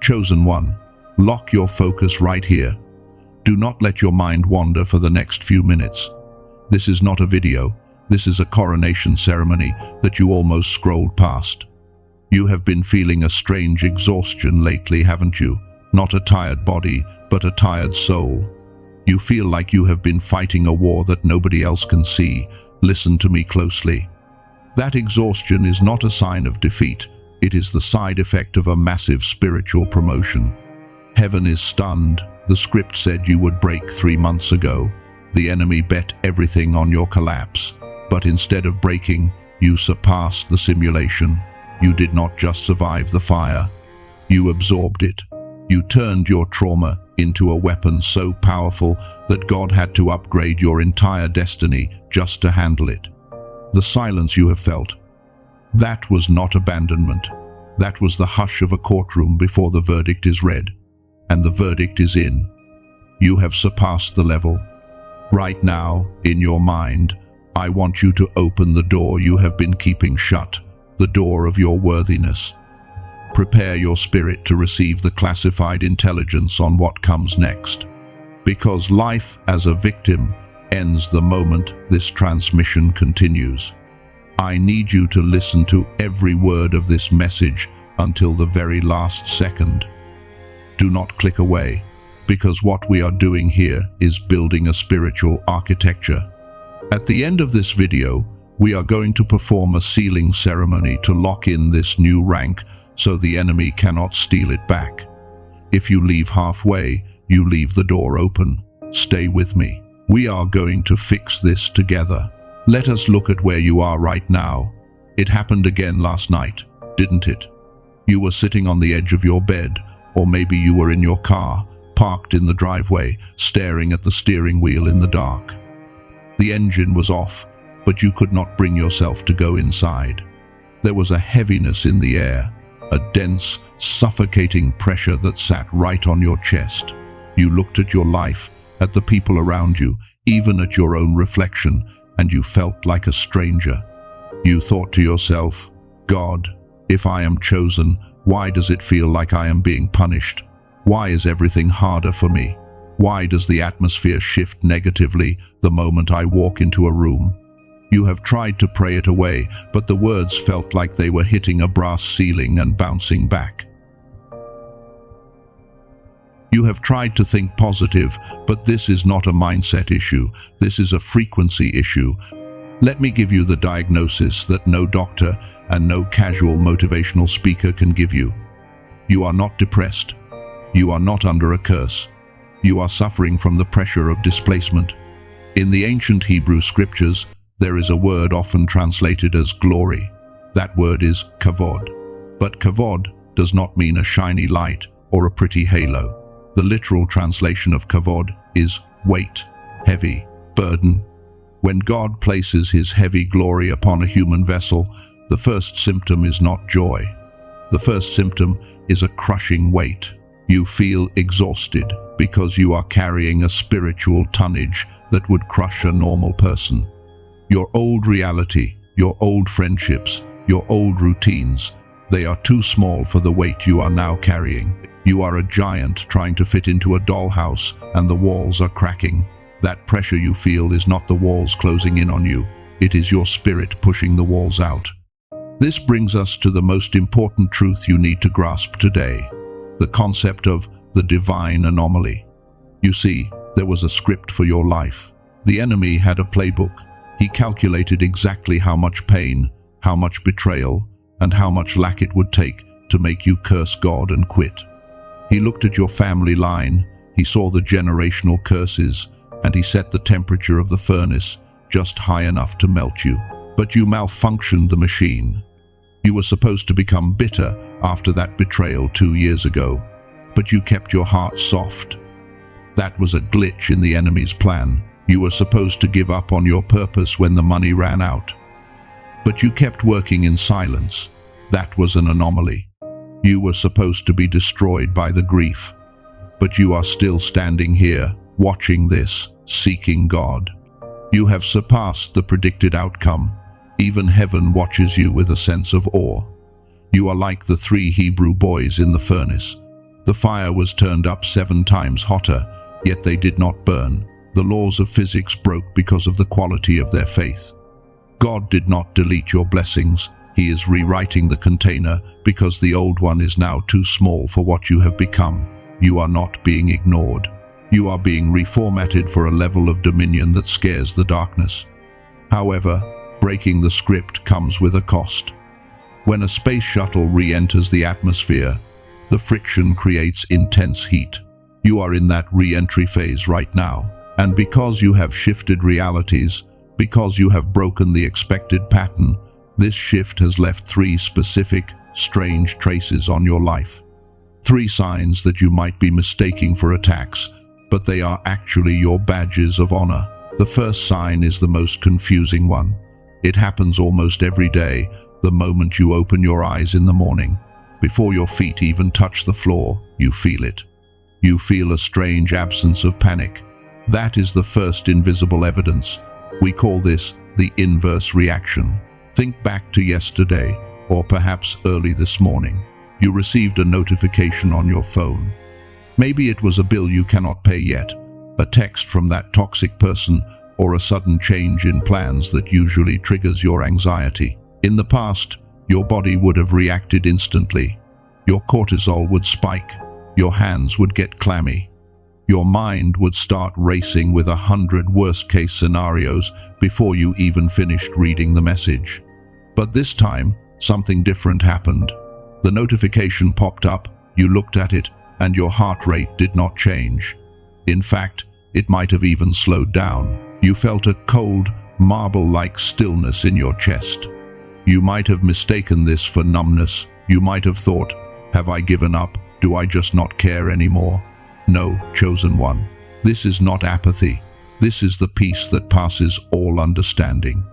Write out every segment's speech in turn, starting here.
Chosen one, lock your focus right here. Do not let your mind wander for the next few minutes. This is not a video. This is a coronation ceremony that you almost scrolled past. You have been feeling a strange exhaustion lately, haven't you? Not a tired body, but a tired soul. You feel like you have been fighting a war that nobody else can see. Listen to me closely. That exhaustion is not a sign of defeat. It is the side effect of a massive spiritual promotion. Heaven is stunned. The script said you would break 3 months ago. The enemy bet everything on your collapse. But instead of breaking, you surpassed the simulation. You did not just survive the fire. You absorbed it. You turned your trauma into a weapon so powerful that God had to upgrade your entire destiny just to handle it. The silence you have felt, that was not abandonment. That was the hush of a courtroom before the verdict is read. And the verdict is in. You have surpassed the level. Right now, in your mind, I want you to open the door you have been keeping shut, the door of your worthiness. Prepare your spirit to receive the classified intelligence on what comes next. Because life as a victim ends the moment this transmission continues. I need you to listen to every word of this message until the very last second. Do not click away, because what we are doing here is building a spiritual architecture. At the end of this video, we are going to perform a sealing ceremony to lock in this new rank so the enemy cannot steal it back. If you leave halfway, you leave the door open. Stay with me. We are going to fix this together. Let us look at where you are right now. It happened again last night, didn't it? You were sitting on the edge of your bed, or maybe you were in your car, parked in the driveway, staring at the steering wheel in the dark. The engine was off, but you could not bring yourself to go inside. There was a heaviness in the air, a dense, suffocating pressure that sat right on your chest. You looked at your life, at the people around you, even at your own reflection, and you felt like a stranger. You thought to yourself, God, if I am chosen, why does it feel like I am being punished? Why is everything harder for me? Why does the atmosphere shift negatively the moment I walk into a room? You have tried to pray it away, but the words felt like they were hitting a brass ceiling and bouncing back. You have tried to think positive, but this is not a mindset issue. This is a frequency issue. Let me give you the diagnosis that no doctor and no casual motivational speaker can give you. You are not depressed. You are not under a curse. You are suffering from the pressure of displacement. In the ancient Hebrew scriptures, there is a word often translated as glory. That word is kavod. But kavod does not mean a shiny light or a pretty halo. The literal translation of kavod is weight, heavy, burden. When God places his heavy glory upon a human vessel, the first symptom is not joy. The first symptom is a crushing weight. You feel exhausted because you are carrying a spiritual tonnage that would crush a normal person. Your old reality, your old friendships, your old routines, they are too small for the weight you are now carrying. You are a giant trying to fit into a dollhouse, and the walls are cracking. That pressure you feel is not the walls closing in on you. It is your spirit pushing the walls out. This brings us to the most important truth you need to grasp today, the concept of the divine anomaly. You see, there was a script for your life. The enemy had a playbook. He calculated exactly how much pain, how much betrayal, and how much lack it would take to make you curse God and quit. He looked at your family line, he saw the generational curses, and he set the temperature of the furnace just high enough to melt you. But you malfunctioned the machine. You were supposed to become bitter after that betrayal 2 years ago, but you kept your heart soft. That was a glitch in the enemy's plan. You were supposed to give up on your purpose when the money ran out. But you kept working in silence. That was an anomaly. You were supposed to be destroyed by the grief. But you are still standing here, watching this, seeking God. You have surpassed the predicted outcome. Even heaven watches you with a sense of awe. You are like the 3 Hebrew boys in the furnace. The fire was turned up 7 times hotter, yet they did not burn. The laws of physics broke because of the quality of their faith. God did not delete your blessings. He is rewriting the container because the old one is now too small for what you have become. You are not being ignored. You are being reformatted for a level of dominion that scares the darkness. However, breaking the script comes with a cost. When a space shuttle re-enters the atmosphere, the friction creates intense heat. You are in that re-entry phase right now, and because you have shifted realities, because you have broken the expected pattern, this shift has left 3 specific, strange traces on your life. 3 signs that you might be mistaking for attacks, but they are actually your badges of honor. The first sign is the most confusing one. It happens almost every day, the moment you open your eyes in the morning. Before your feet even touch the floor, you feel it. You feel a strange absence of panic. That is the first invisible evidence. We call this the inverse reaction. Think back to yesterday, or perhaps early this morning. You received a notification on your phone. Maybe it was a bill you cannot pay yet, a text from that toxic person, or a sudden change in plans that usually triggers your anxiety. In the past, your body would have reacted instantly. Your cortisol would spike. Your hands would get clammy. Your mind would start racing with 100 worst-case scenarios before you even finished reading the message. But this time, something different happened. The notification popped up, you looked at it, and your heart rate did not change. In fact, it might have even slowed down. You felt a cold, marble-like stillness in your chest. You might have mistaken this for numbness. You might have thought, have I given up? Do I just not care anymore? No, chosen one. This is not apathy. This is the peace that passes all understanding.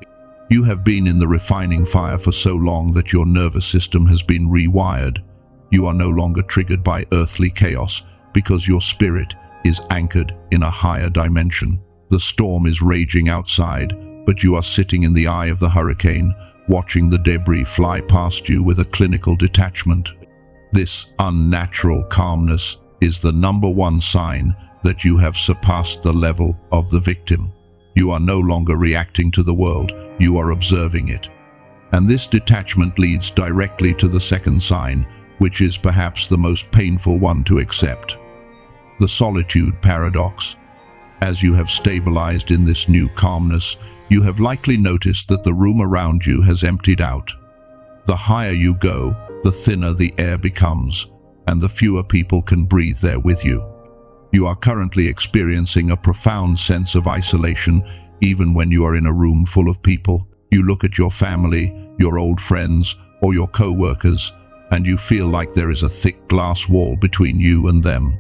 You have been in the refining fire for so long that your nervous system has been rewired. You are no longer triggered by earthly chaos because your spirit is anchored in a higher dimension. The storm is raging outside, but you are sitting in the eye of the hurricane, watching the debris fly past you with a clinical detachment. This unnatural calmness is the #1 sign that you have surpassed the level of the victim. You are no longer reacting to the world, you are observing it. And this detachment leads directly to the second sign, which is perhaps the most painful one to accept. The Solitude Paradox. As you have stabilized in this new calmness, you have likely noticed that the room around you has emptied out. The higher you go, the thinner the air becomes, and the fewer people can breathe there with you. You are currently experiencing a profound sense of isolation, even when you are in a room full of people. You look at your family, your old friends, or your co-workers, and you feel like there is a thick glass wall between you and them.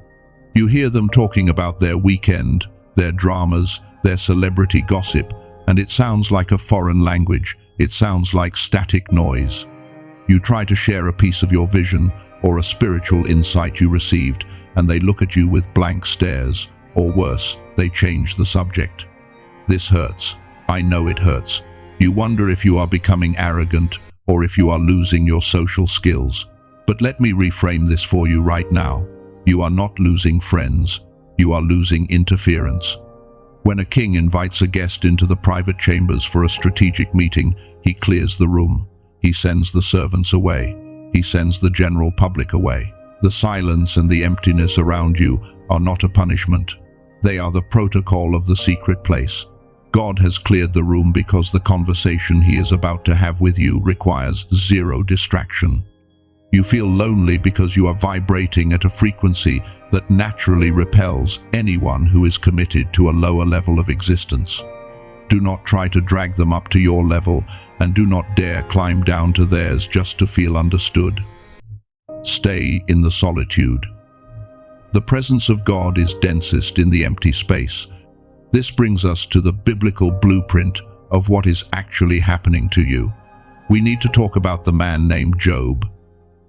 You hear them talking about their weekend, their dramas, their celebrity gossip, and it sounds like a foreign language. It sounds like static noise. You try to share a piece of your vision or a spiritual insight you received, and they look at you with blank stares, or worse, they change the subject. This hurts. I know it hurts. You wonder if you are becoming arrogant or if you are losing your social skills. But let me reframe this for you right now. You are not losing friends. You are losing interference. When a king invites a guest into the private chambers for a strategic meeting, he clears the room. He sends the servants away. He sends the general public away. The silence and the emptiness around you are not a punishment. They are the protocol of the secret place. God has cleared the room because the conversation he is about to have with you requires 0 distraction. You feel lonely because you are vibrating at a frequency that naturally repels anyone who is committed to a lower level of existence. Do not try to drag them up to your level, and do not dare climb down to theirs just to feel understood. Stay in the solitude. The presence of God is densest in the empty space. This brings us to the biblical blueprint of what is actually happening to you. We need to talk about the man named Job.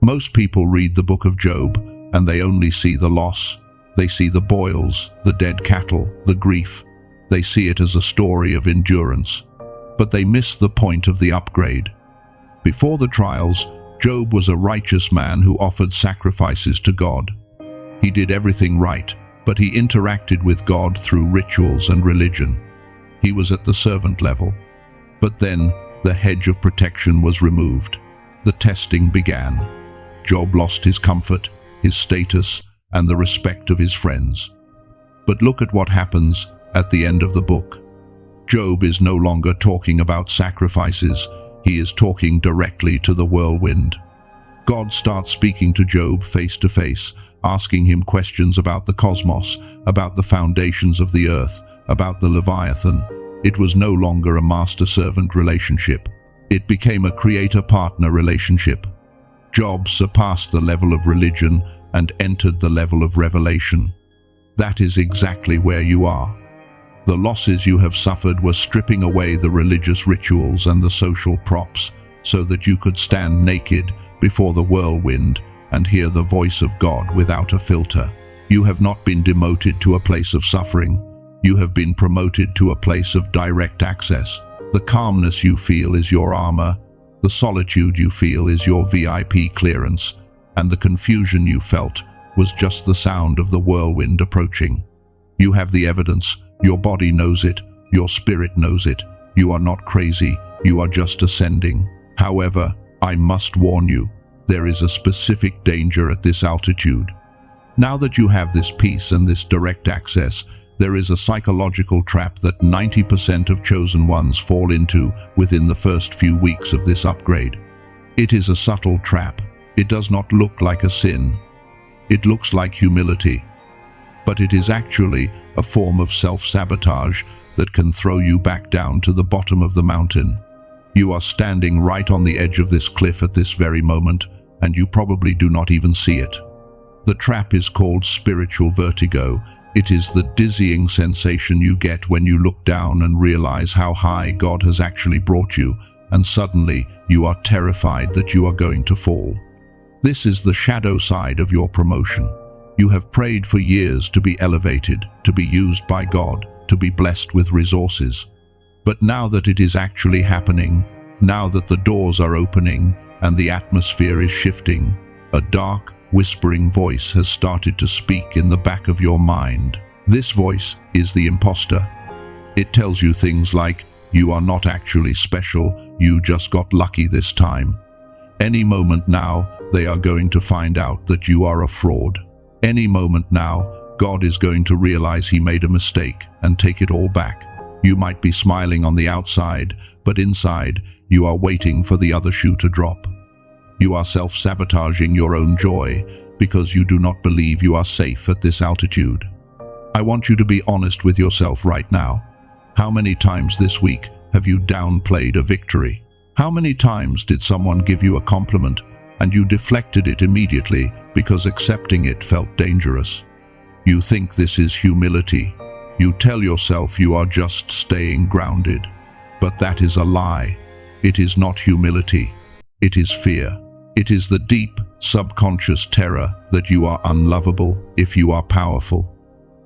Most people read the book of Job, and they only see the loss. They see the boils, the dead cattle, the grief. They see it as a story of endurance. But they miss the point of the upgrade. Before the trials, Job was a righteous man who offered sacrifices to God. He did everything right, but he interacted with God through rituals and religion. He was at the servant level. But then, the hedge of protection was removed. The testing began. Job lost his comfort, his status, and the respect of his friends. But look at what happens at the end of the book. Job is no longer talking about sacrifices. He is talking directly to the whirlwind. God starts speaking to Job face to face, asking him questions about the cosmos, about the foundations of the earth, about the Leviathan. It was no longer a master-servant relationship. It became a creator-partner relationship. Job surpassed the level of religion and entered the level of revelation. That is exactly where you are. The losses you have suffered were stripping away the religious rituals and the social props so that you could stand naked before the whirlwind and hear the voice of God without a filter. You have not been demoted to a place of suffering. You have been promoted to a place of direct access. The calmness you feel is your armor. The solitude you feel is your VIP clearance. And the confusion you felt was just the sound of the whirlwind approaching. You have the evidence. Your body knows it. Your spirit knows it. You are not crazy. You are just ascending. However, I must warn you, there is a specific danger at this altitude. Now that you have this peace and this direct access, there is a psychological trap that 90% of chosen ones fall into within the first few weeks of this upgrade. It is a subtle trap. It does not look like a sin. It looks like humility. But it is actually a form of self-sabotage that can throw you back down to the bottom of the mountain. You are standing right on the edge of this cliff at this very moment, and you probably do not even see it. The trap is called spiritual vertigo. It is the dizzying sensation you get when you look down and realize how high God has actually brought you, and suddenly you are terrified that you are going to fall. This is the shadow side of your promotion. You have prayed for years to be elevated, to be used by God, to be blessed with resources. But now that it is actually happening, now that the doors are opening and the atmosphere is shifting, a dark, whispering voice has started to speak in the back of your mind. This voice is the imposter. It tells you things like, you are not actually special, you just got lucky this time. Any moment now, they are going to find out that you are a fraud. Any moment now, God is going to realize he made a mistake and take it all back. You might be smiling on the outside, but inside, you are waiting for the other shoe to drop. You are self-sabotaging your own joy because you do not believe you are safe at this altitude. I want you to be honest with yourself right now. How many times this week have you downplayed a victory? How many times did someone give you a compliment and you deflected it immediately because accepting it felt dangerous? You think this is humility. You tell yourself you are just staying grounded. But that is a lie. It is not humility. It is fear. It is the deep, subconscious terror that you are unlovable if you are powerful.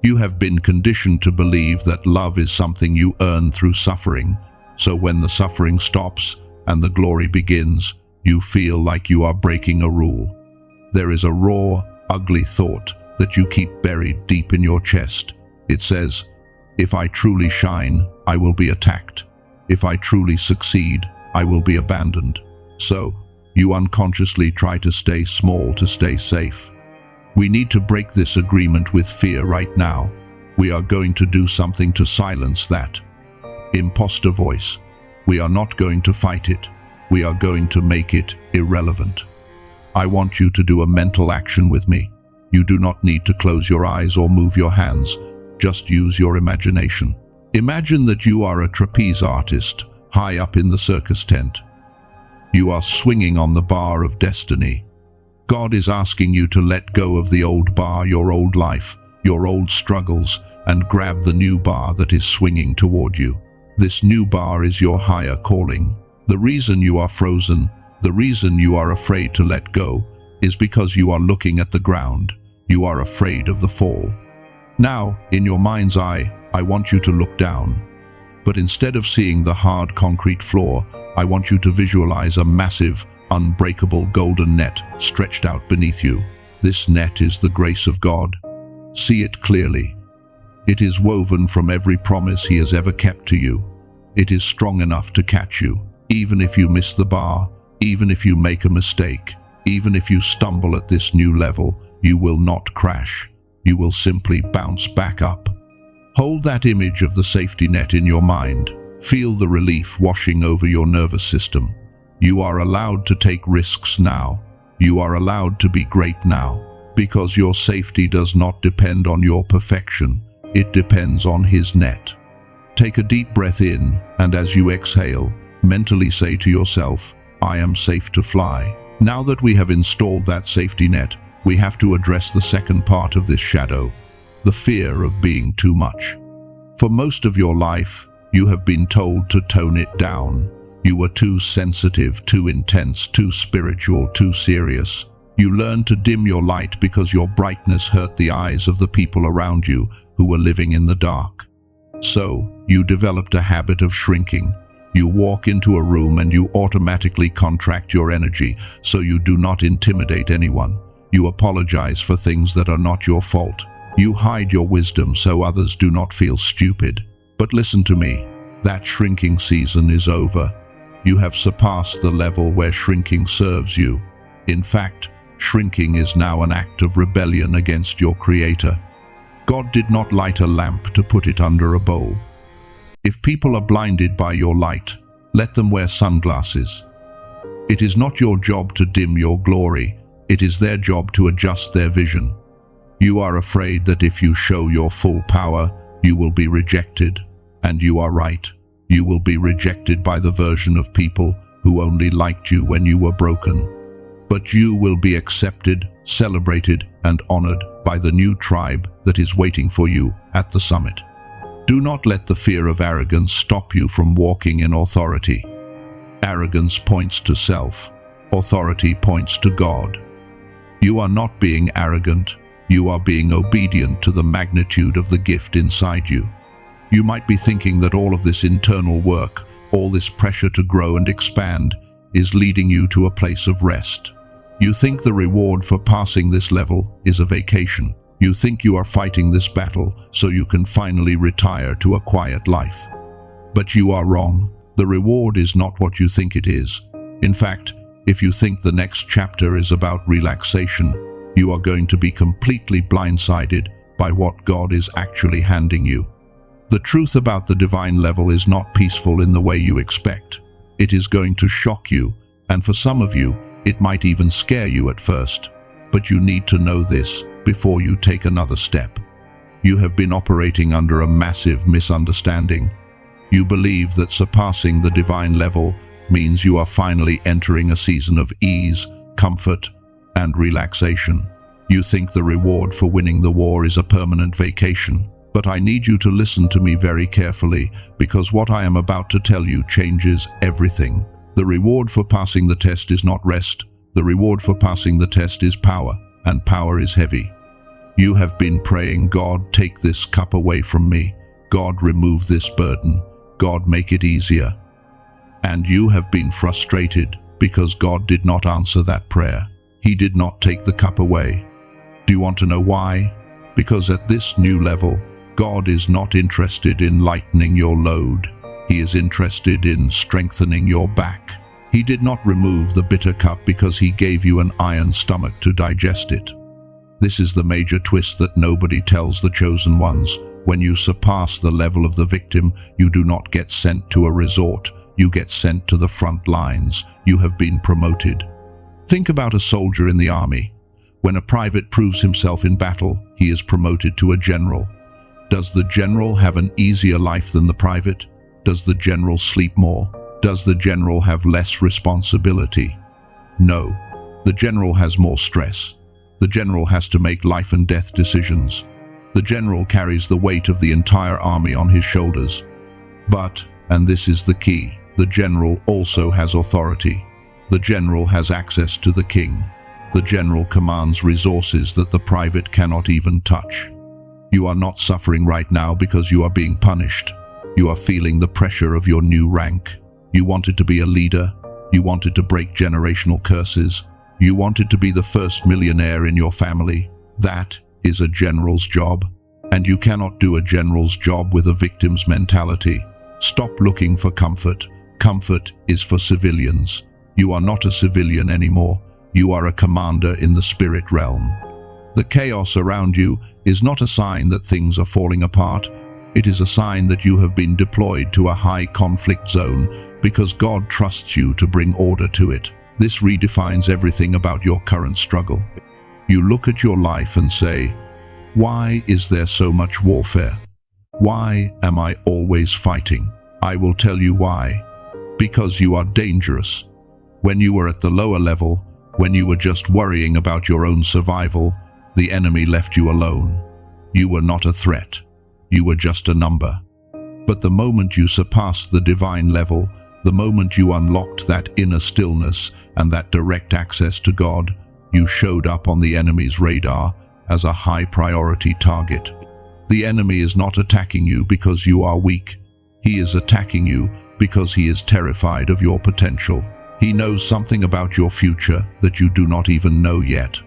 You have been conditioned to believe that love is something you earn through suffering, so when the suffering stops and the glory begins, you feel like you are breaking a rule. There is a raw, ugly thought that you keep buried deep in your chest. It says, if I truly shine, I will be attacked. If I truly succeed, I will be abandoned. So, you unconsciously try to stay small to stay safe. We need to break this agreement with fear right now. We are going to do something to silence that imposter voice. We are not going to fight it. We are going to make it irrelevant. I want you to do a mental action with me. You do not need to close your eyes or move your hands. Just use your imagination. Imagine that you are a trapeze artist, high up in the circus tent. You are swinging on the bar of destiny. God is asking you to let go of the old bar, your old life, your old struggles, and grab the new bar that is swinging toward you. This new bar is your higher calling. The reason you are frozen, the reason you are afraid to let go, is because you are looking at the ground. You are afraid of the fall. Now, in your mind's eye, I want you to look down. But instead of seeing the hard concrete floor, I want you to visualize a massive, unbreakable golden net stretched out beneath you. This net is the grace of God. See it clearly. It is woven from every promise He has ever kept to you. It is strong enough to catch you, even if you miss the bar, even if you make a mistake, even if you stumble at this new level. You will not crash. You will simply bounce back up. Hold that image of the safety net in your mind. Feel the relief washing over your nervous system. You are allowed to take risks now. You are allowed to be great now, because your safety does not depend on your perfection. It depends on His net. Take a deep breath in, and as you exhale, mentally say to yourself, I am safe to fly. Now that we have installed that safety net, we have to address the second part of this shadow, the fear of being too much. For most of your life, you have been told to tone it down. You were too sensitive, too intense, too spiritual, too serious. You learned to dim your light because your brightness hurt the eyes of the people around you who were living in the dark. So, you developed a habit of shrinking. You walk into a room and you automatically contract your energy so you do not intimidate anyone. You apologize for things that are not your fault. You hide your wisdom so others do not feel stupid. But listen to me, that shrinking season is over. You have surpassed the level where shrinking serves you. In fact, shrinking is now an act of rebellion against your Creator. God did not light a lamp to put it under a bowl. If people are blinded by your light, let them wear sunglasses. It is not your job to dim your glory. It is their job to adjust their vision. You are afraid that if you show your full power, you will be rejected. And you are right. You will be rejected by the version of people who only liked you when you were broken. But you will be accepted, celebrated, and honored by the new tribe that is waiting for you at the summit. Do not let the fear of arrogance stop you from walking in authority. Arrogance points to self. Authority points to God. You are not being arrogant. You are being obedient to the magnitude of the gift inside you. You might be thinking that all of this internal work, all this pressure to grow and expand, is leading you to a place of rest. You think the reward for passing this level is a vacation. You think you are fighting this battle so you can finally retire to a quiet life. But you are wrong. The reward is not what you think it is. In fact, if you think the next chapter is about relaxation, you are going to be completely blindsided by what God is actually handing you. The truth about the divine level is not peaceful in the way you expect. It is going to shock you, and for some of you, it might even scare you at first. But you need to know this before you take another step. You have been operating under a massive misunderstanding. You believe that surpassing the divine level means you are finally entering a season of ease, comfort, and relaxation. You think the reward for winning the war is a permanent vacation. But I need you to listen to me very carefully, because what I am about to tell you changes everything. The reward for passing the test is not rest. The reward for passing the test is power, and power is heavy. You have been praying, God, take this cup away from me. God, remove this burden. God, make it easier. And you have been frustrated because God did not answer that prayer. He did not take the cup away. Do you want to know why? Because at this new level, God is not interested in lightening your load. He is interested in strengthening your back. He did not remove the bitter cup because He gave you an iron stomach to digest it. This is the major twist that nobody tells the chosen ones. When you surpass the level of the victim, you do not get sent to a resort. You get sent to the front lines. You have been promoted. Think about a soldier in the army. When a private proves himself in battle, he is promoted to a general. Does the general have an easier life than the private? Does the general sleep more? Does the general have less responsibility? No. The general has more stress. The general has to make life and death decisions. The general carries the weight of the entire army on his shoulders. But, and this is the key, the general also has authority. The general has access to the king. The general commands resources that the private cannot even touch. You are not suffering right now because you are being punished. You are feeling the pressure of your new rank. You wanted to be a leader. You wanted to break generational curses. You wanted to be the first millionaire in your family. That is a general's job. And you cannot do a general's job with a victim's mentality. Stop looking for comfort. Comfort is for civilians. You are not a civilian anymore. You are a commander in the spirit realm. The chaos around you is not a sign that things are falling apart. It is a sign that you have been deployed to a high conflict zone because God trusts you to bring order to it. This redefines everything about your current struggle. You look at your life and say, why is there so much warfare? Why am I always fighting? I will tell you why. Because you are dangerous. When you were at the lower level, when you were just worrying about your own survival, the enemy left you alone. You were not a threat. You were just a number. But the moment you surpassed the divine level, the moment you unlocked that inner stillness and that direct access to God, you showed up on the enemy's radar as a high-priority target. The enemy is not attacking you because you are weak. He is attacking you because he is terrified of your potential. He knows something about your future that you do not even know yet.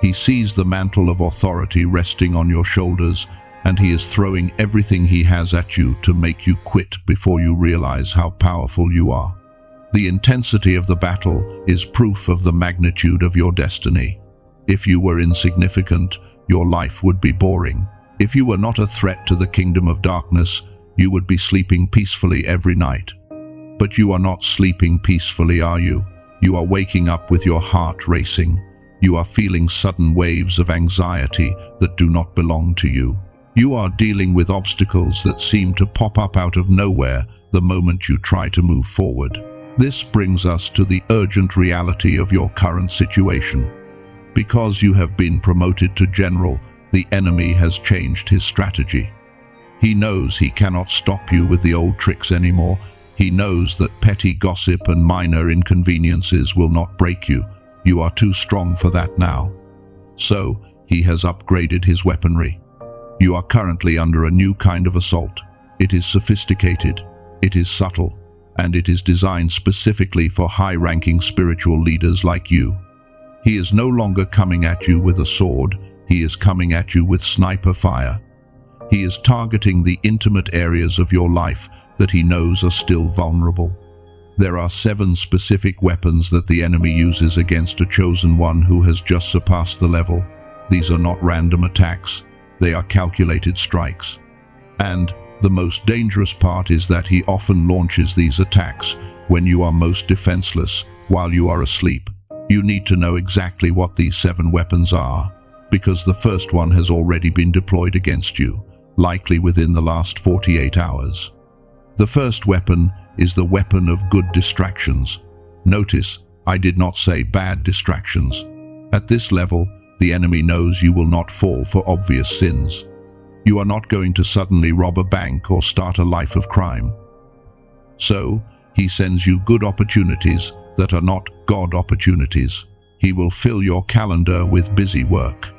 He sees the mantle of authority resting on your shoulders, and he is throwing everything he has at you to make you quit before you realize how powerful you are. The intensity of the battle is proof of the magnitude of your destiny. If you were insignificant, your life would be boring. If you were not a threat to the kingdom of darkness, you would be sleeping peacefully every night. But you are not sleeping peacefully, are you? You are waking up with your heart racing. You are feeling sudden waves of anxiety that do not belong to you. You are dealing with obstacles that seem to pop up out of nowhere the moment you try to move forward. This brings us to the urgent reality of your current situation. Because you have been promoted to general, the enemy has changed his strategy. He knows he cannot stop you with the old tricks anymore. He knows that petty gossip and minor inconveniences will not break you. You are too strong for that now. So, he has upgraded his weaponry. You are currently under a new kind of assault. It is sophisticated, it is subtle, and it is designed specifically for high-ranking spiritual leaders like you. He is no longer coming at you with a sword, he is coming at you with sniper fire. He is targeting the intimate areas of your life that he knows are still vulnerable. There are 7 specific weapons that the enemy uses against a chosen one who has just surpassed the level. These are not random attacks, they are calculated strikes. And the most dangerous part is that he often launches these attacks when you are most defenseless, while you are asleep. You need to know exactly what these 7 weapons are, because the first one has already been deployed against you, likely within the last 48 hours. The first weapon is the weapon of good distractions. Notice, I did not say bad distractions. At this level, the enemy knows you will not fall for obvious sins. You are not going to suddenly rob a bank or start a life of crime. So, he sends you good opportunities that are not God opportunities. He will fill your calendar with busy work.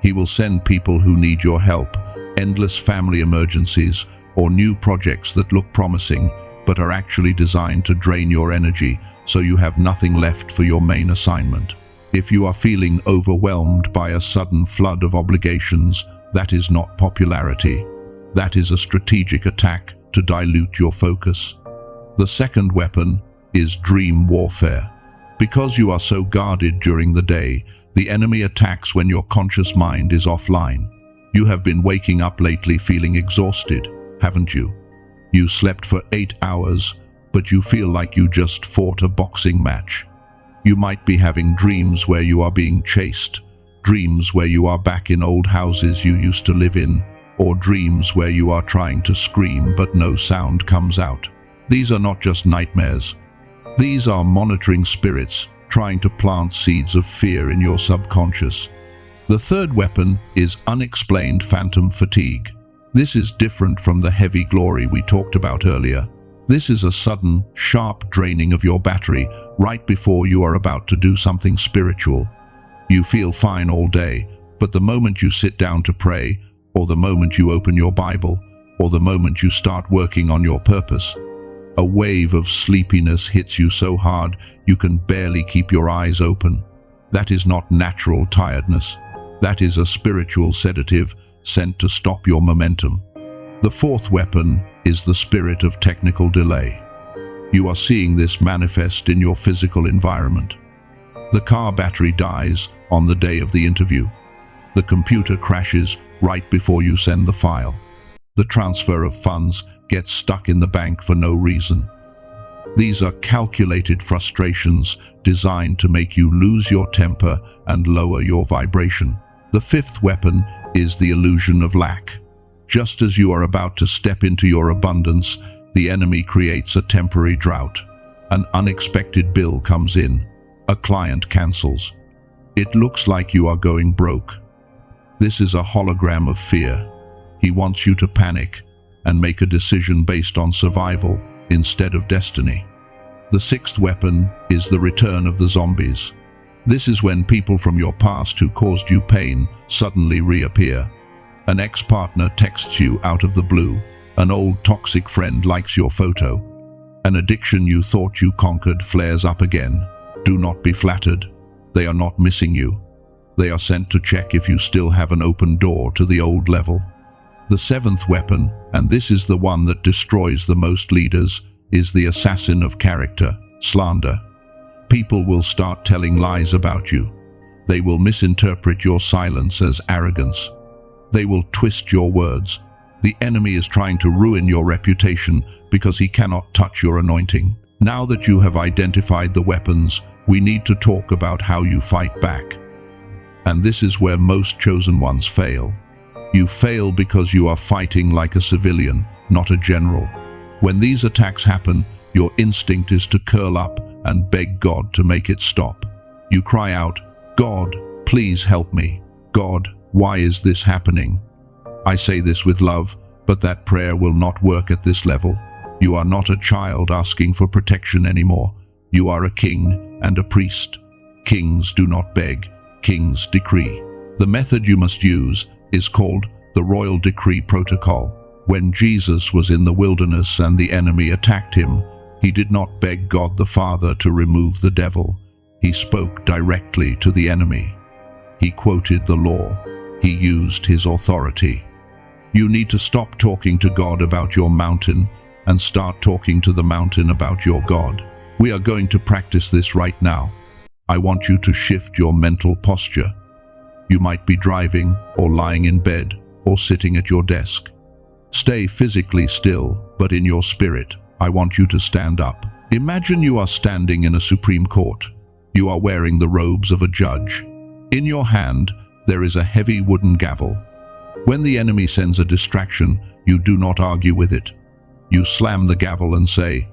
He will send people who need your help, endless family emergencies, or new projects that look promising but are actually designed to drain your energy so you have nothing left for your main assignment. If you are feeling overwhelmed by a sudden flood of obligations, that is not popularity. That is a strategic attack to dilute your focus. The second weapon is dream warfare. Because you are so guarded during the day, the enemy attacks when your conscious mind is offline. You have been waking up lately feeling exhausted, haven't you? You slept for 8 hours, but you feel like you just fought a boxing match. You might be having dreams where you are being chased, dreams where you are back in old houses you used to live in, or dreams where you are trying to scream but no sound comes out. These are not just nightmares. These are monitoring spirits trying to plant seeds of fear in your subconscious. The third weapon is unexplained phantom fatigue. This is different from the heavy glory we talked about earlier. This is a sudden, sharp draining of your battery right before you are about to do something spiritual. You feel fine all day, but the moment you sit down to pray, or the moment you open your Bible, or the moment you start working on your purpose, a wave of sleepiness hits you so hard you can barely keep your eyes open. That is not natural tiredness. That is a spiritual sedative sent to stop your momentum. The fourth weapon is the spirit of technical delay. You are seeing this manifest in your physical environment. The car battery dies on the day of the interview. The computer crashes right before you send the file. The transfer of funds gets stuck in the bank for no reason. These are calculated frustrations designed to make you lose your temper and lower your vibration. The fifth weapon is the illusion of lack. Just as you are about to step into your abundance, the enemy creates a temporary drought. An unexpected bill comes in. A client cancels. It looks like you are going broke. This is a hologram of fear. He wants you to panic and make a decision based on survival instead of destiny. The sixth weapon is the return of the zombies. This is when people from your past who caused you pain suddenly reappear. An ex-partner texts you out of the blue. An old toxic friend likes your photo. An addiction you thought you conquered flares up again. Do not be flattered. They are not missing you. They are sent to check if you still have an open door to the old level. The seventh weapon, and this is the one that destroys the most leaders, is the assassin of character, slander. People will start telling lies about you. They will misinterpret your silence as arrogance. They will twist your words. The enemy is trying to ruin your reputation because he cannot touch your anointing. Now that you have identified the weapons, we need to talk about how you fight back. And this is where most chosen ones fail. You fail because you are fighting like a civilian, not a general. When these attacks happen, your instinct is to curl up and beg God to make it stop. You cry out, "God, please help me. God, why is this happening?" I say this with love, but that prayer will not work at this level. You are not a child asking for protection anymore. You are a king and a priest. Kings do not beg, kings decree. The method you must use is called the Royal Decree Protocol. When Jesus was in the wilderness and the enemy attacked him, he did not beg God the Father to remove the devil. He spoke directly to the enemy. He quoted the law. He used his authority. You need to stop talking to God about your mountain and start talking to the mountain about your God. We are going to practice this right now. I want you to shift your mental posture. You might be driving or lying in bed or sitting at your desk. Stay physically still, but in your spirit, I want you to stand up. Imagine you are standing in a Supreme Court. You are wearing the robes of a judge. In your hand, there is a heavy wooden gavel. When the enemy sends a distraction, you do not argue with it. You slam the gavel and say,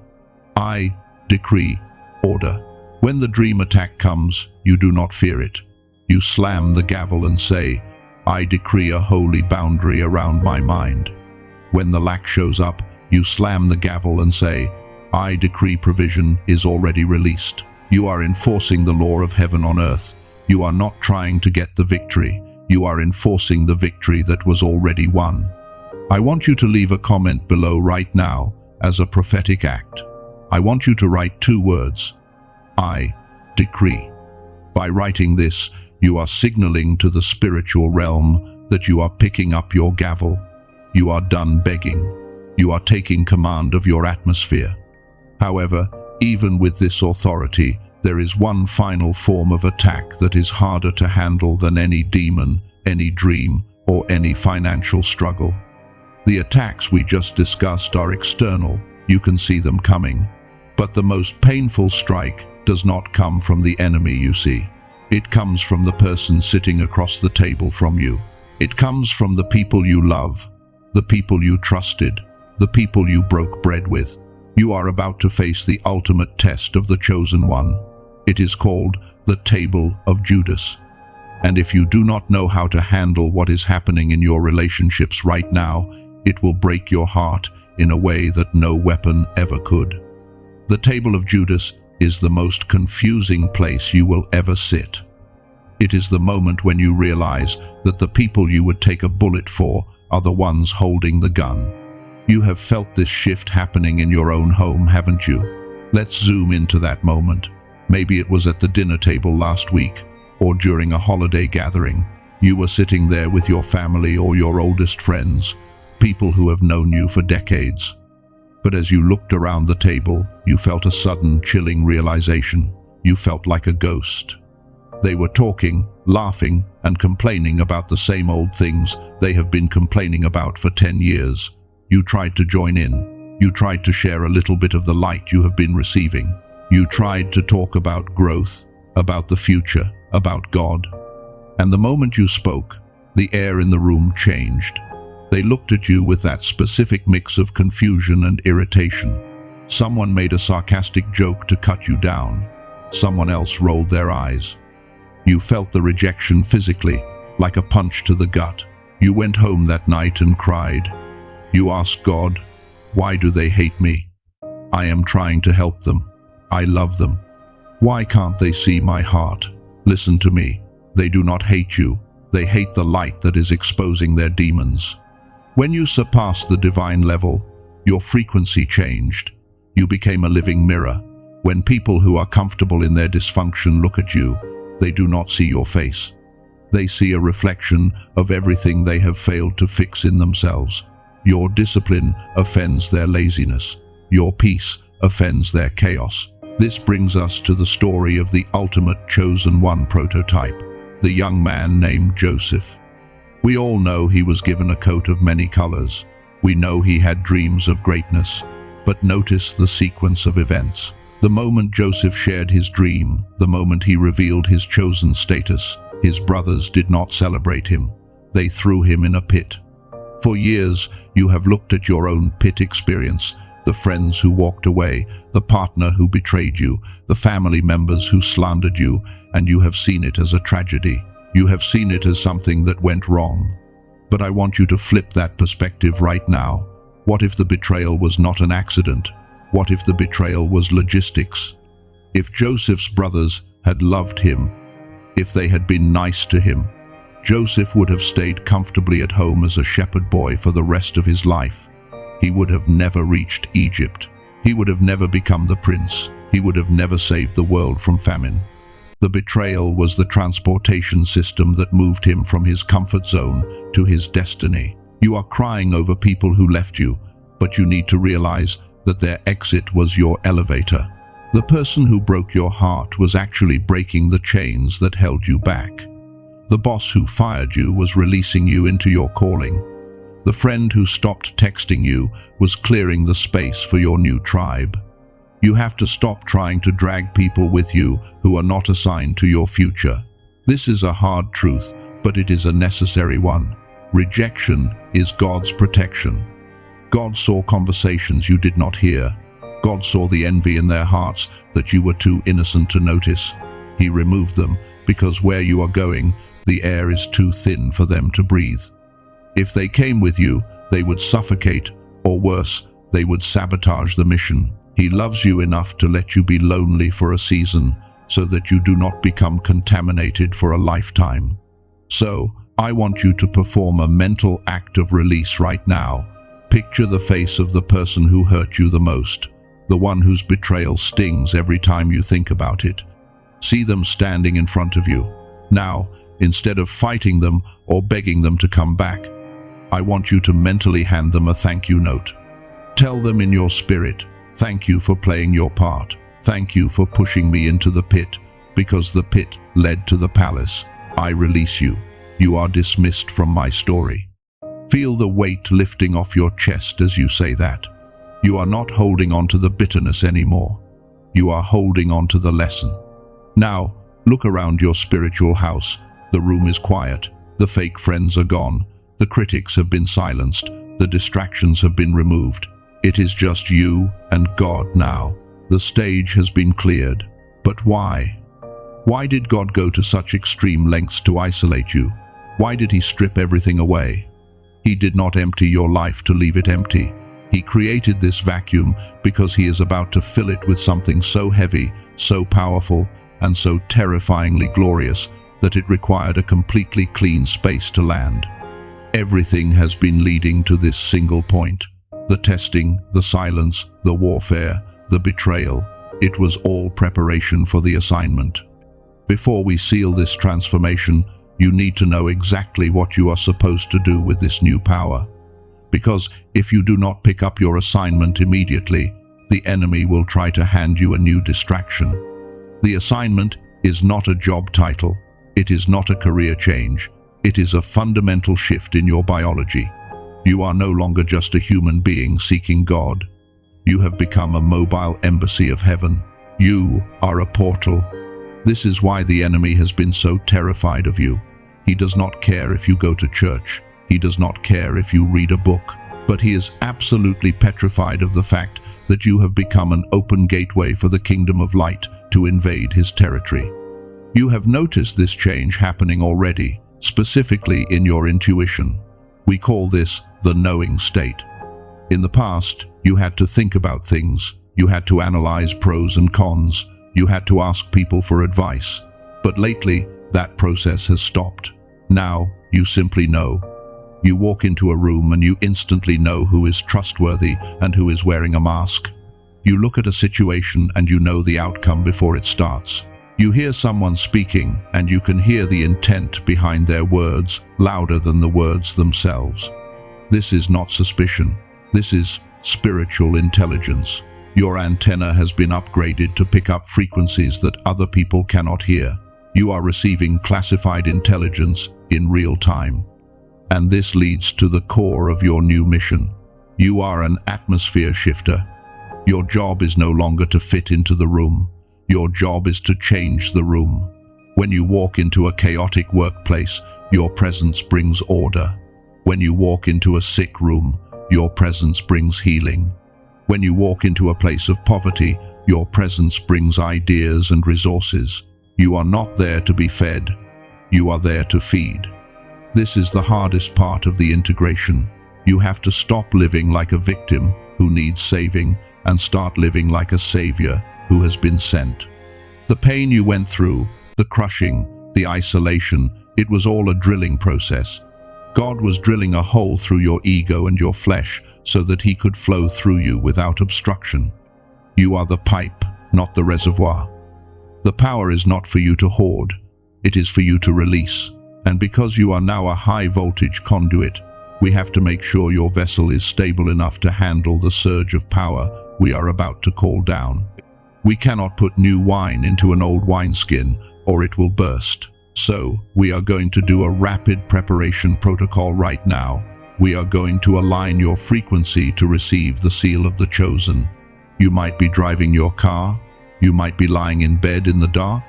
"I decree order." When the dream attack comes, you do not fear it. You slam the gavel and say, "I decree a holy boundary around my mind." When the lack shows up, you slam the gavel and say, "I decree provision is already released." You are enforcing the law of heaven on earth. You are not trying to get the victory. You are enforcing the victory that was already won. I want you to leave a comment below right now as a prophetic act. I want you to write 2 words. I decree. By writing this, you are signaling to the spiritual realm that you are picking up your gavel. You are done begging. You are taking command of your atmosphere. However, even with this authority, there is one final form of attack that is harder to handle than any demon, any dream, or any financial struggle. The attacks we just discussed are external. You can see them coming. But the most painful strike does not come from the enemy you see. It comes from the person sitting across the table from you. It comes from the people you love, the people you trusted, the people you broke bread with. You are about to face the ultimate test of the chosen one. It is called the table of Judas. And if you do not know how to handle what is happening in your relationships right now, it will break your heart in a way that no weapon ever could. The table of Judas is the most confusing place you will ever sit. It is the moment when you realize that the people you would take a bullet for are the ones holding the gun. You have felt this shift happening in your own home, haven't you? Let's zoom into that moment. Maybe it was at the dinner table last week. or during a holiday gathering. You were sitting there with your family or your oldest friends, people who have known you for decades. But as you looked around the table, you felt a sudden, chilling realization. You felt like a ghost. They were talking, laughing, and complaining about the same old things they have been complaining about for 10 years. You tried to join in. You tried to share a little bit of the light you have been receiving. You tried to talk about growth, about the future, about God. And the moment you spoke, the air in the room changed. They looked at you with that specific mix of confusion and irritation. Someone made a sarcastic joke to cut you down. Someone else rolled their eyes. You felt the rejection physically, like a punch to the gut. You went home that night and cried. You asked God, why do they hate me? I am trying to help them. I love them. Why can't they see my heart? Listen to me. They do not hate you. They hate the light that is exposing their demons. When you surpassed the divine level, your frequency changed. You became a living mirror. When people who are comfortable in their dysfunction look at you, they do not see your face. They see a reflection of everything they have failed to fix in themselves. Your discipline offends their laziness. Your peace offends their chaos. This brings us to the story of the ultimate chosen one prototype, the young man named Joseph. We all know he was given a coat of many colors. We know he had dreams of greatness. But notice the sequence of events. The moment Joseph shared his dream, the moment he revealed his chosen status, his brothers did not celebrate him. They threw him in a pit. For years, you have looked at your own pit experience, the friends who walked away, the partner who betrayed you, the family members who slandered you, and you have seen it as a tragedy. You have seen it as something that went wrong. But I want you to flip that perspective right now. What if the betrayal was not an accident? What if the betrayal was logistics? If Joseph's brothers had loved him, if they had been nice to him, Joseph would have stayed comfortably at home as a shepherd boy for the rest of his life. He would have never reached Egypt. He would have never become the prince. He would have never saved the world from famine. The betrayal was the transportation system that moved him from his comfort zone to his destiny. You are crying over people who left you, but you need to realize that their exit was your elevator. The person who broke your heart was actually breaking the chains that held you back. The boss who fired you was releasing you into your calling. The friend who stopped texting you was clearing the space for your new tribe. You have to stop trying to drag people with you who are not assigned to your future. This is a hard truth, but it is a necessary one. Rejection is God's protection. God saw conversations you did not hear. God saw the envy in their hearts that you were too innocent to notice. He removed them because where you are going, the air is too thin for them to breathe. If they came with you, they would suffocate, or worse, they would sabotage the mission. He loves you enough to let you be lonely for a season so that you do not become contaminated for a lifetime. So, I want you to perform a mental act of release right now. Picture the face of the person who hurt you the most, the one whose betrayal stings every time you think about it. See them standing in front of you. Now, instead of fighting them or begging them to come back, I want you to mentally hand them a thank you note. Tell them in your spirit, thank you for playing your part. Thank you for pushing me into the pit, because the pit led to the palace. I release you. You are dismissed from my story. Feel the weight lifting off your chest as you say that. You are not holding on to the bitterness anymore. You are holding on to the lesson. Now, look around your spiritual house. The room is quiet. The fake friends are gone. The critics have been silenced. The distractions have been removed. It is just you and God now. The stage has been cleared. But why? Why did God go to such extreme lengths to isolate you? Why did He strip everything away? He did not empty your life to leave it empty. He created this vacuum because He is about to fill it with something so heavy, so powerful, and so terrifyingly glorious that it required a completely clean space to land. Everything has been leading to this single point. The testing, the silence, the warfare, the betrayal. It was all preparation for the assignment. Before we seal this transformation, you need to know exactly what you are supposed to do with this new power. Because if you do not pick up your assignment immediately, the enemy will try to hand you a new distraction. The assignment is not a job title. It is not a career change. It is a fundamental shift in your biology. You are no longer just a human being seeking God. You have become a mobile embassy of heaven. You are a portal. This is why the enemy has been so terrified of you. He does not care if you go to church. He does not care if you read a book. But he is absolutely petrified of the fact that you have become an open gateway for the kingdom of light to invade his territory. You have noticed this change happening already, specifically in your intuition. We call this the knowing state. In the past, you had to think about things. You had to analyze pros and cons. You had to ask people for advice. But lately, that process has stopped. Now, you simply know. You walk into a room and you instantly know who is trustworthy and who is wearing a mask. You look at a situation and you know the outcome before it starts. You hear someone speaking and you can hear the intent behind their words louder than the words themselves. This is not suspicion. This is spiritual intelligence. Your antenna has been upgraded to pick up frequencies that other people cannot hear. You are receiving classified intelligence in real time. And this leads to the core of your new mission. You are an atmosphere shifter. Your job is no longer to fit into the room. Your job is to change the room. When you walk into a chaotic workplace, your presence brings order. When you walk into a sick room, your presence brings healing. When you walk into a place of poverty, your presence brings ideas and resources. You are not there to be fed. You are there to feed. This is the hardest part of the integration. You have to stop living like a victim who needs saving and start living like a savior who has been sent. The pain you went through, the crushing, the isolation, it was all a drilling process. God was drilling a hole through your ego and your flesh so that he could flow through you without obstruction. You are the pipe, not the reservoir. The power is not for you to hoard. It is for you to release. And because you are now a high-voltage conduit, we have to make sure your vessel is stable enough to handle the surge of power we are about to call down. We cannot put new wine into an old wineskin, or it will burst. So, we are going to do a rapid preparation protocol right now. We are going to align your frequency to receive the seal of the chosen. You might be driving your car, you might be lying in bed in the dark,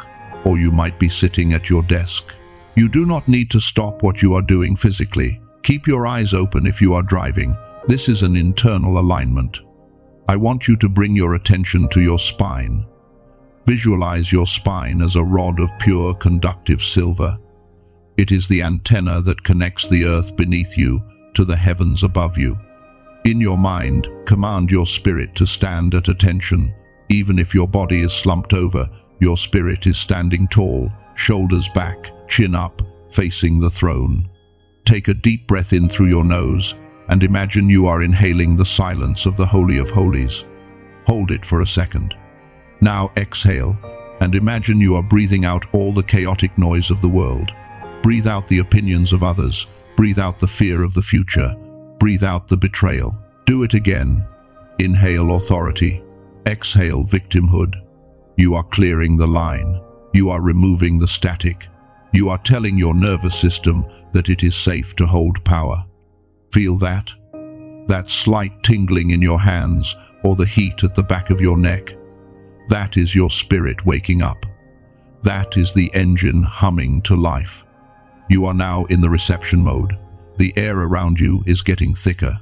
or you might be sitting at your desk. You do not need to stop what you are doing physically. Keep your eyes open if you are driving. This is an internal alignment. I want you to bring your attention to your spine. Visualize your spine as a rod of pure conductive silver. It is the antenna that connects the earth beneath you to the heavens above you. In your mind, command your spirit to stand at attention. Even if your body is slumped over, your spirit is standing tall, shoulders back, chin up, facing the throne. Take a deep breath in through your nose and imagine you are inhaling the silence of the Holy of Holies. Hold it for a second. Now exhale and imagine you are breathing out all the chaotic noise of the world. Breathe out the opinions of others. Breathe out the fear of the future. Breathe out the betrayal. Do it again. Inhale authority. Exhale victimhood. You are clearing the line. You are removing the static. You are telling your nervous system that it is safe to hold power. Feel that? That slight tingling in your hands or the heat at the back of your neck. That is your spirit waking up. That is the engine humming to life. You are now in the reception mode. The air around you is getting thicker.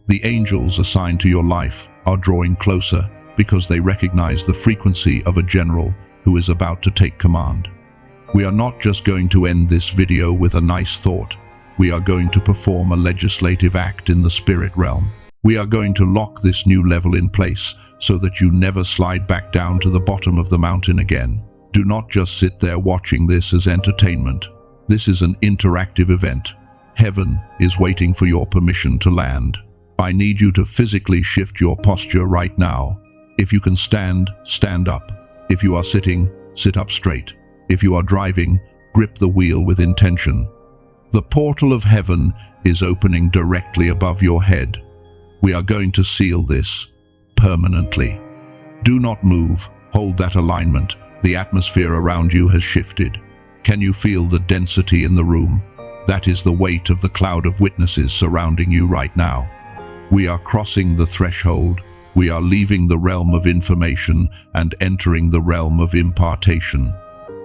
The angels assigned to your life are drawing closer because they recognize the frequency of a general who is about to take command. We are not just going to end this video with a nice thought. We are going to perform a legislative act in the spirit realm. We are going to lock this new level in place so that you never slide back down to the bottom of the mountain again. Do not just sit there watching this as entertainment. This is an interactive event. Heaven is waiting for your permission to land. I need you to physically shift your posture right now. If you can stand, stand up. If you are sitting, sit up straight. If you are driving, grip the wheel with intention. The portal of heaven is opening directly above your head. We are going to seal this permanently. Do not move. Hold that alignment. The atmosphere around you has shifted. Can you feel the density in the room? That is the weight of the cloud of witnesses surrounding you right now. We are crossing the threshold. We are leaving the realm of information and entering the realm of impartation.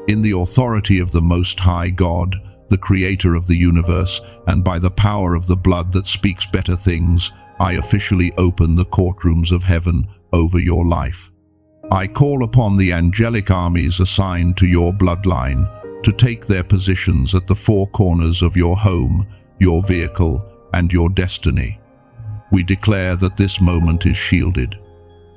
In the authority of the Most High God, the Creator of the universe, and by the power of the blood that speaks better things, I officially open the courtrooms of heaven over your life. I call upon the angelic armies assigned to your bloodline to take their positions at the four corners of your home, your vehicle, and your destiny. We declare that this moment is shielded.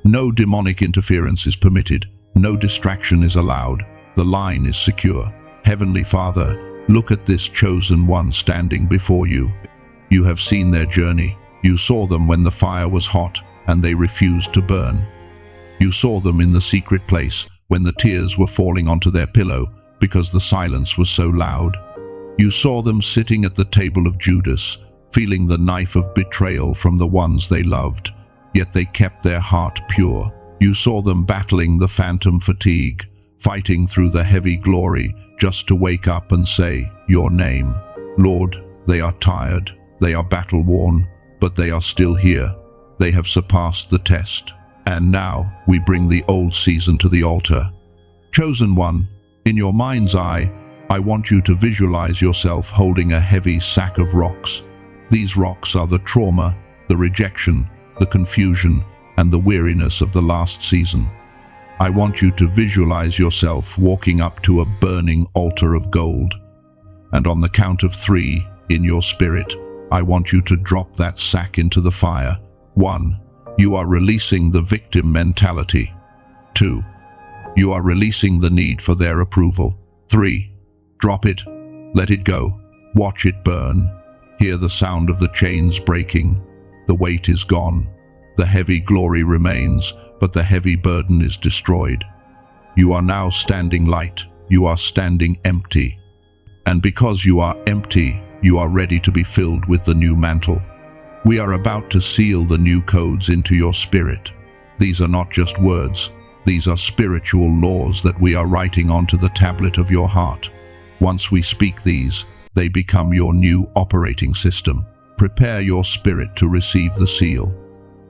No demonic interference is permitted. No distraction is allowed. The line is secure. Heavenly Father, look at this chosen one standing before you. You have seen their journey. You saw them when the fire was hot and they refused to burn. You saw them in the secret place when the tears were falling onto their pillow because the silence was so loud. You saw them sitting at the table of Judas, feeling the knife of betrayal from the ones they loved, yet they kept their heart pure. You saw them battling the phantom fatigue, fighting through the heavy glory just to wake up and say your name. Lord, they are tired, they are battle-worn, but they are still here. They have surpassed the test. And now we bring the old season to the altar. Chosen one, in your mind's eye, I want you to visualize yourself holding a heavy sack of rocks. These rocks are the trauma, the rejection, the confusion, and the weariness of the last season. I want you to visualize yourself walking up to a burning altar of gold. And on the count of 3, in your spirit, I want you to drop that sack into the fire. 1. You are releasing the victim mentality. 2. You are releasing the need for their approval. 3. Drop it. Let it go. Watch it burn. Hear the sound of the chains breaking. The weight is gone. The heavy glory remains, but the heavy burden is destroyed. You are now standing light. You are standing empty. And because you are empty, you are ready to be filled with the new mantle. We are about to seal the new codes into your spirit. These are not just words. These are spiritual laws that we are writing onto the tablet of your heart. Once we speak these, they become your new operating system. Prepare your spirit to receive the seal.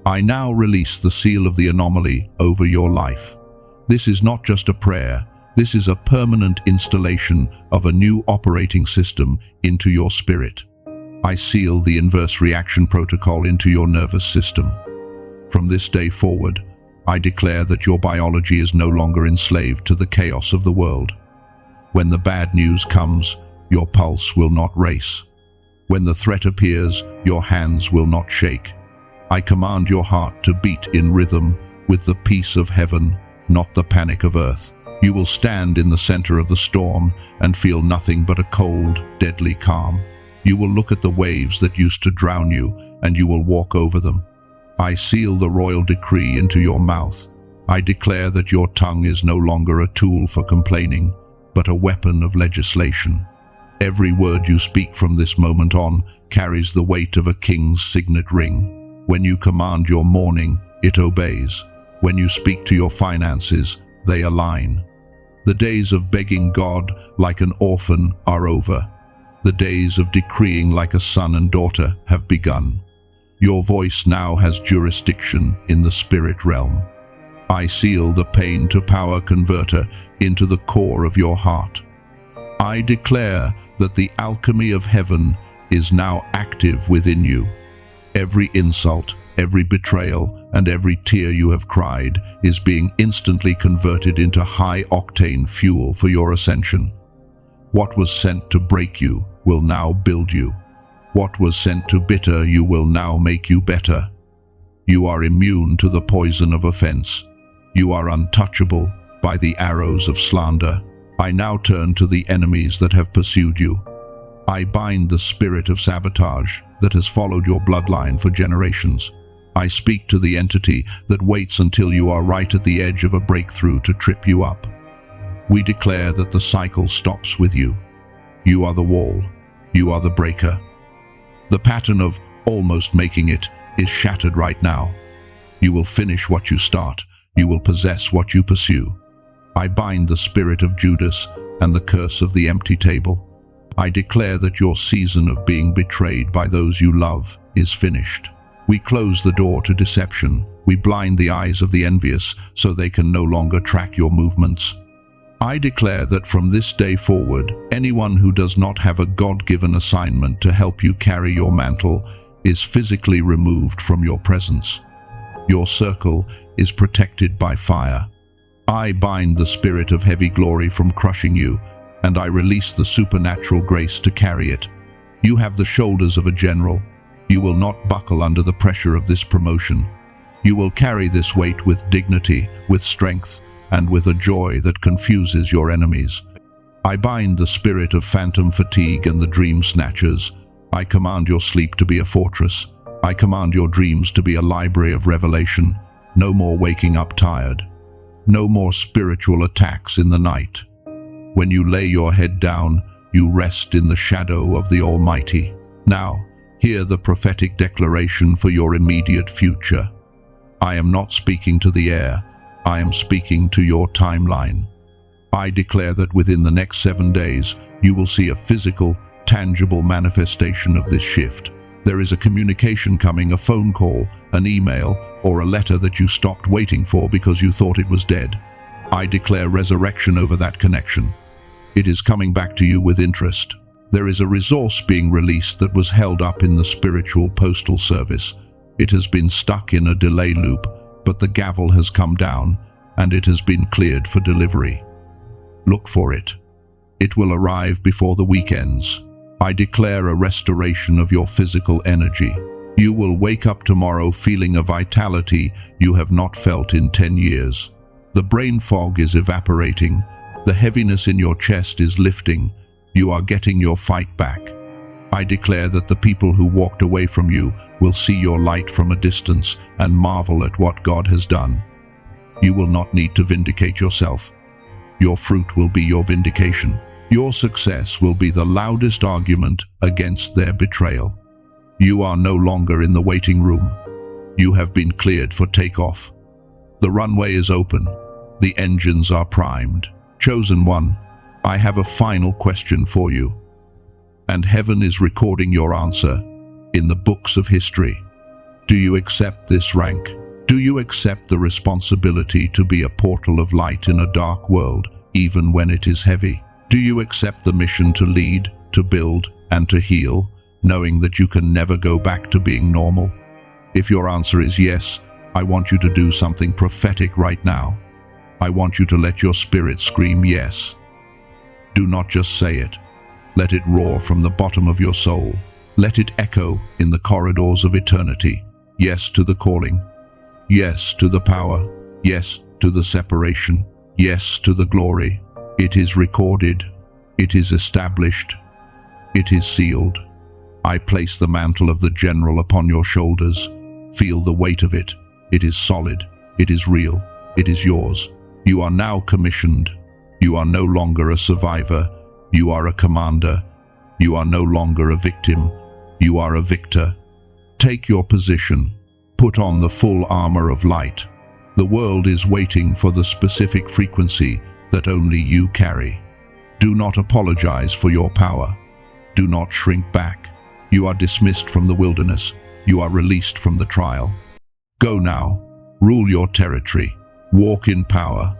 I now release the seal of the anomaly over your life. This is not just a prayer. This is a permanent installation of a new operating system into your spirit. I seal the inverse reaction protocol into your nervous system. From this day forward, I declare that your biology is no longer enslaved to the chaos of the world. When the bad news comes, your pulse will not race. When the threat appears, your hands will not shake. I command your heart to beat in rhythm with the peace of heaven, not the panic of earth. You will stand in the center of the storm and feel nothing but a cold, deadly calm. You will look at the waves that used to drown you, and you will walk over them. I seal the royal decree into your mouth. I declare that your tongue is no longer a tool for complaining, but a weapon of legislation. Every word you speak from this moment on carries the weight of a king's signet ring. When you command your morning, it obeys. When you speak to your finances, they align. The days of begging God like an orphan are over. The days of decreeing like a son and daughter have begun. Your voice now has jurisdiction in the spirit realm. I seal the pain to power converter into the core of your heart. I declare that the alchemy of heaven is now active within you. Every insult, every betrayal, and every tear you have cried is being instantly converted into high-octane fuel for your ascension. What was sent to break you will now build you. What was sent to bitter you will now make you better. You are immune to the poison of offense. You are untouchable by the arrows of slander. I now turn to the enemies that have pursued you. I bind the spirit of sabotage that has followed your bloodline for generations. I speak to the entity that waits until you are right at the edge of a breakthrough to trip you up. We declare that the cycle stops with you. You are the wall. You are the breaker. The pattern of almost making it is shattered right now. You will finish what you start. You will possess what you pursue. I bind the spirit of Judas and the curse of the empty table. I declare that your season of being betrayed by those you love is finished. We close the door to deception. We blind the eyes of the envious so they can no longer track your movements. I declare that from this day forward, anyone who does not have a God-given assignment to help you carry your mantle is physically removed from your presence. Your circle is protected by fire. I bind the spirit of heavy glory from crushing you, and I release the supernatural grace to carry it. You have the shoulders of a general. You will not buckle under the pressure of this promotion. You will carry this weight with dignity, with strength, and with a joy that confuses your enemies. I bind the spirit of phantom fatigue and the dream snatchers. I command your sleep to be a fortress. I command your dreams to be a library of revelation. No more waking up tired. No more spiritual attacks in the night. When you lay your head down, you rest in the shadow of the Almighty. Now, hear the prophetic declaration for your immediate future. I am not speaking to the air. I am speaking to your timeline. I declare that within the next 7 days, you will see a physical, tangible manifestation of this shift. There is a communication coming, a phone call, an email, or a letter that you stopped waiting for because you thought it was dead. I declare resurrection over that connection. It is coming back to you with interest. There is a resource being released that was held up in the spiritual postal service. It has been stuck in a delay loop, but the gavel has come down, and it has been cleared for delivery. Look for it. It will arrive before the weekends. I declare a restoration of your physical energy. You will wake up tomorrow feeling a vitality you have not felt in 10 years. The brain fog is evaporating. The heaviness in your chest is lifting. You are getting your fight back. I declare that the people who walked away from you will see your light from a distance and marvel at what God has done. You will not need to vindicate yourself. Your fruit will be your vindication. Your success will be the loudest argument against their betrayal. You are no longer in the waiting room. You have been cleared for takeoff. The runway is open. The engines are primed. Chosen one, I have a final question for you. And heaven is recording your answer in the books of history. Do you accept this rank? Do you accept the responsibility to be a portal of light in a dark world, even when it is heavy? Do you accept the mission to lead, to build, and to heal, knowing that you can never go back to being normal? If your answer is yes, I want you to do something prophetic right now. I want you to let your spirit scream yes. Do not just say it. Let it roar from the bottom of your soul. Let it echo in the corridors of eternity. Yes to the calling. Yes to the power. Yes to the separation. Yes to the glory. It is recorded. It is established. It is sealed. I place the mantle of the general upon your shoulders. Feel the weight of it. It is solid. It is real. It is yours. You are now commissioned. You are no longer a survivor. You are a commander. You are no longer a victim. You are a victor. Take your position. Put on the full armor of light. The world is waiting for the specific frequency that only you carry. Do not apologize for your power. Do not shrink back. You are dismissed from the wilderness. You are released from the trial. Go now. Rule your territory. Walk in power.